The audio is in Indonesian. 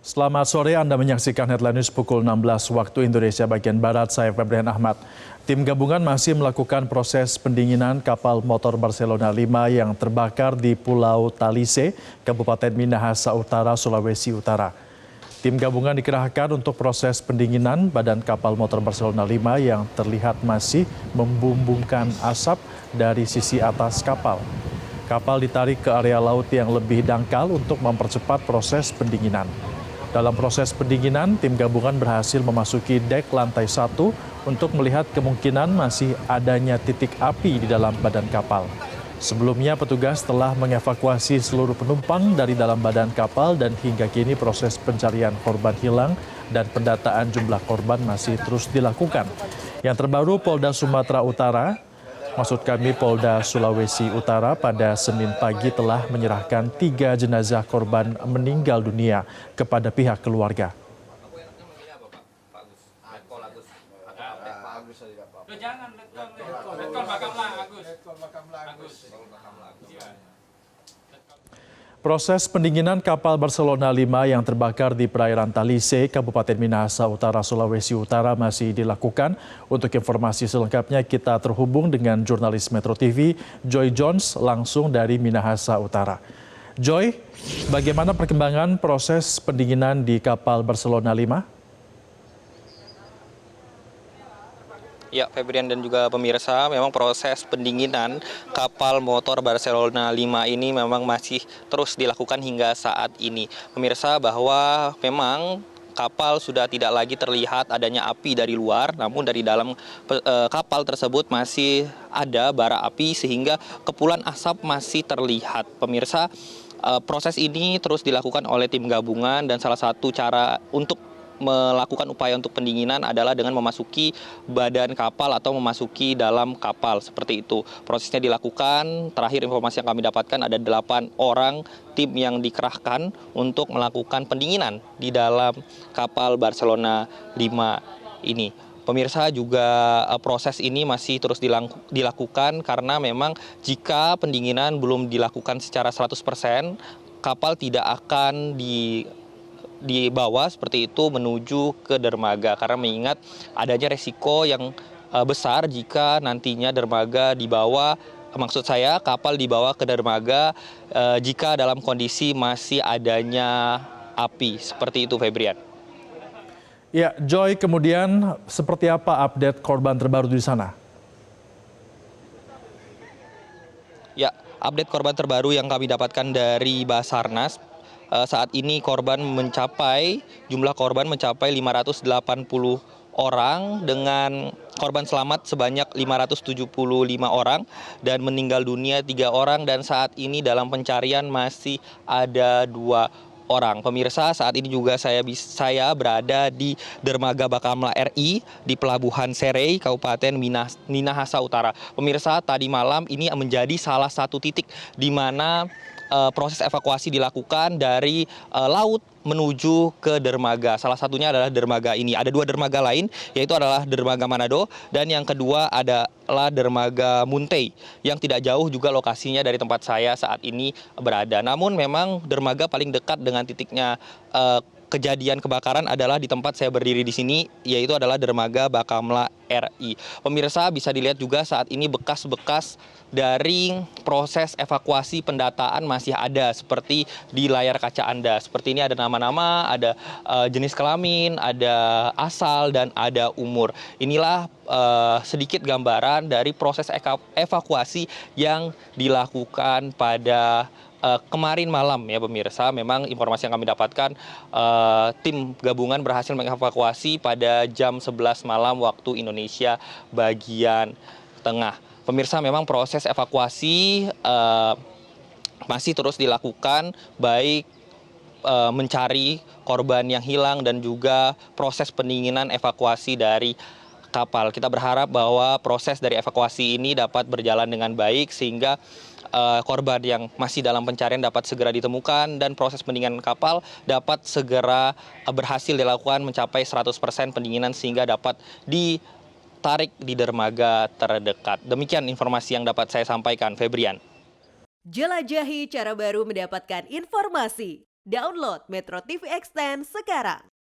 Selamat sore, Anda menyaksikan Headline News pukul 16 waktu Indonesia bagian Barat. Saya Febrian Ahmad. Tim gabungan masih melakukan proses pendinginan kapal motor Barcelona 5 yang terbakar di Pulau Talise, Kabupaten Minahasa Utara, Sulawesi Utara. Tim gabungan dikerahkan untuk proses pendinginan badan kapal motor Barcelona 5 yang terlihat masih membumbungkan asap dari sisi atas kapal. Kapal ditarik ke area laut yang lebih dangkal untuk mempercepat proses pendinginan. Dalam proses pendinginan, tim gabungan berhasil memasuki dek lantai 1 untuk melihat kemungkinan masih adanya titik api di dalam badan kapal. Sebelumnya, petugas telah mengevakuasi seluruh penumpang dari dalam badan kapal dan hingga kini proses pencarian korban hilang dan pendataan jumlah korban masih terus dilakukan. Yang terbaru, Polda Sumatera Utara, Polda Sulawesi Utara pada Senin pagi telah menyerahkan 3 jenazah korban meninggal dunia kepada pihak keluarga. Proses pendinginan kapal Barcelona 5 yang terbakar di perairan Talise, Kabupaten Minahasa Utara, Sulawesi Utara masih dilakukan. Untuk informasi selengkapnya kita terhubung dengan jurnalis Metro TV, Joy Jones, langsung dari Minahasa Utara. Joy, bagaimana perkembangan proses pendinginan di kapal Barcelona 5? Ya, Febrian dan juga pemirsa, memang proses pendinginan kapal motor Barcelona 5 ini memang masih terus dilakukan hingga saat ini. Pemirsa, bahwa memang kapal sudah tidak lagi terlihat adanya api dari luar, namun dari dalam kapal tersebut masih ada bara api sehingga kepulan asap masih terlihat. Pemirsa, proses ini terus dilakukan oleh tim gabungan dan salah satu cara untuk melakukan upaya untuk pendinginan adalah dengan memasuki badan kapal atau memasuki dalam kapal, seperti itu. Prosesnya dilakukan, terakhir informasi yang kami dapatkan ada 8 orang tim yang dikerahkan untuk melakukan pendinginan di dalam kapal Barcelona 5 ini. Pemirsa, juga proses ini masih terus dilakukan karena memang jika pendinginan belum dilakukan secara 100%, kapal tidak akan dibawa seperti itu menuju ke dermaga, karena mengingat adanya resiko yang besar jika nantinya dermaga dibawa, maksud saya kapal dibawa ke dermaga jika dalam kondisi masih adanya api, seperti itu, Febrian. Ya, Joy, kemudian seperti apa update korban terbaru di sana? Ya, update korban terbaru yang kami dapatkan dari Basarnas, saat ini jumlah korban mencapai 580 orang dengan korban selamat sebanyak 575 orang dan meninggal dunia 3 orang, dan saat ini dalam pencarian masih ada 2 orang. Pemirsa, saat ini juga saya berada di Dermaga Bakamla RI di Pelabuhan Serey, Kabupaten Minahasa Utara. Pemirsa, tadi malam ini menjadi salah satu titik di mana proses evakuasi dilakukan dari laut menuju ke dermaga. Salah satunya adalah dermaga ini. Ada 2 dermaga lain, yaitu adalah dermaga Manado dan yang kedua adalah dermaga Muntai, yang tidak jauh juga lokasinya dari tempat saya saat ini berada. Namun memang dermaga paling dekat dengan titiknya kejadian kebakaran adalah di tempat saya berdiri di sini, yaitu adalah dermaga Bakamla RI. Pemirsa, bisa dilihat juga saat ini bekas-bekas dari proses evakuasi pendataan masih ada seperti di layar kaca Anda. Seperti ini ada nama-nama, ada jenis kelamin, ada asal, dan ada umur. Inilah sedikit gambaran dari proses evakuasi yang dilakukan pada kemarin malam, ya pemirsa. Memang informasi yang kami dapatkan, tim gabungan berhasil mengevakuasi pada jam 11 malam waktu Indonesia bagian tengah. Pemirsa, memang proses evakuasi masih terus dilakukan, baik mencari korban yang hilang dan juga proses pendinginan evakuasi dari kapal. Kita berharap bahwa proses dari evakuasi ini dapat berjalan dengan baik sehingga korban yang masih dalam pencarian dapat segera ditemukan dan proses pendinginan kapal dapat segera berhasil dilakukan mencapai 100% pendinginan sehingga dapat ditarik di dermaga terdekat. Demikian informasi yang dapat saya sampaikan, Febrian. Jelajahi cara baru mendapatkan informasi. Download Metro TV Extend sekarang.